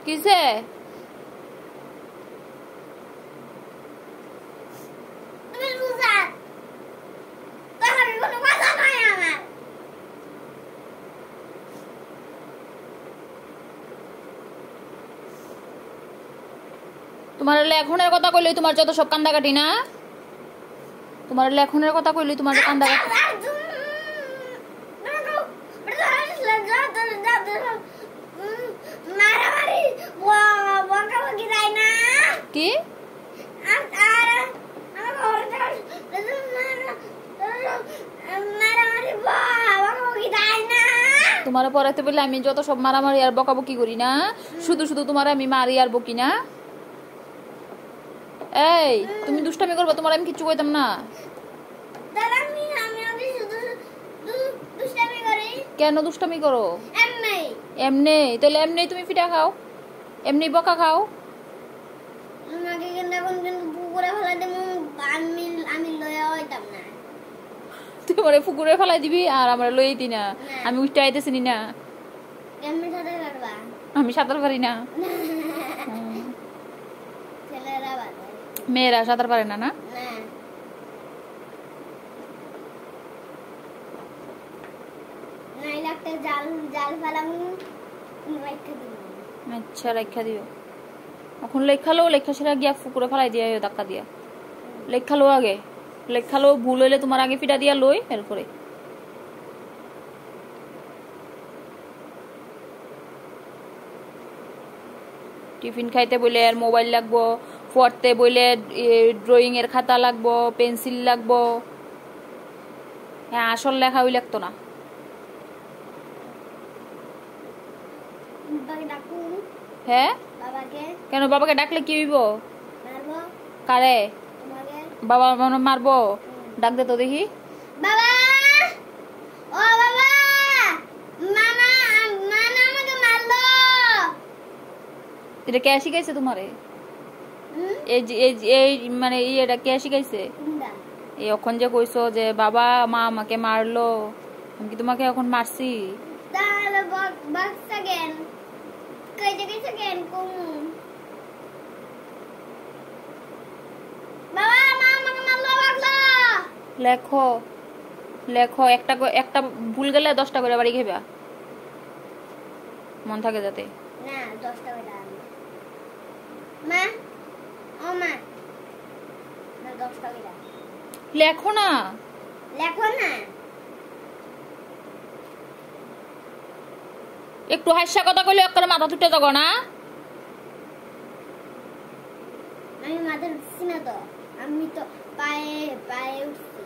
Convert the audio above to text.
কিসে তোমার লেখনের কথা কইলে তোমার যত সব কান্দাকাটি না তোমার লেখনের কথা কইলে তোমার কান্দাকাটি কি তোমার পড়াতে বলে আমি যত সব মারামারি আর বকাবকি করি না শুধু শুধু তোমার আমি মারি আর বকি না এই তুমি দুষ্টামি করবে তোমার আমি কিছু কইতাম না কেন দুষ্টামি করো এমনি তাহলে এমনি তুমি পিঠা খাও এমনি বকা খাও তোমারে পুকুরে ফেলাই দিবি আর আমার লই দিই না আমি উঠতে আইতেছি না আমি সাঁতার পারি না মেয়েরা সাঁতার পারে না না আচ্ছা রেখা দিও এখন লেখালো লেখা সেরা গিয়া পুকুরে ফেলাই দিয়া ধাক্কা দিয়া লেখালো আগে লেখালো ভুল হইলে তোমার আগে পিঠা দিয়া লই এরপরে টিফিন খাইতে বলে আর মোবাইল লাগবো পড়তে বলে ড্রয়িং এর খাতা লাগবো পেন্সিল লাগবো হ্যাঁ আসল লেখা ওই লাগতো না হ্যাঁ কেন বাবাকে ডাকলে কি হইব কারে বাবা মনে মারবো ডাক দে তো দেখি বাবা ও বাবা মামা মানা আমাকে মারলো এটা কে শিখাইছে তোমারে এই মানে এটা কে শিখাইছে এই এখন যে কইছো যে বাবা মা আমাকে মারলো আমি কি তোমাকে এখন মারছি তাহলে বাক্সা কেন কই যে কেন কোন বাবা মা আমাকে মারলো বাক্সা লেখো লেখো একটা ভুল গেলে 10টা করে বাড়ি খাইবা মন থাকে যাতে না 10টা করে মা ও মা না 10টা করে লেখো না একটু হাসা কথা কইলে একবারে মাথা তুটে যাগো না আমি মাথা উঠছি না তো আমি তো পায়ে উঠছি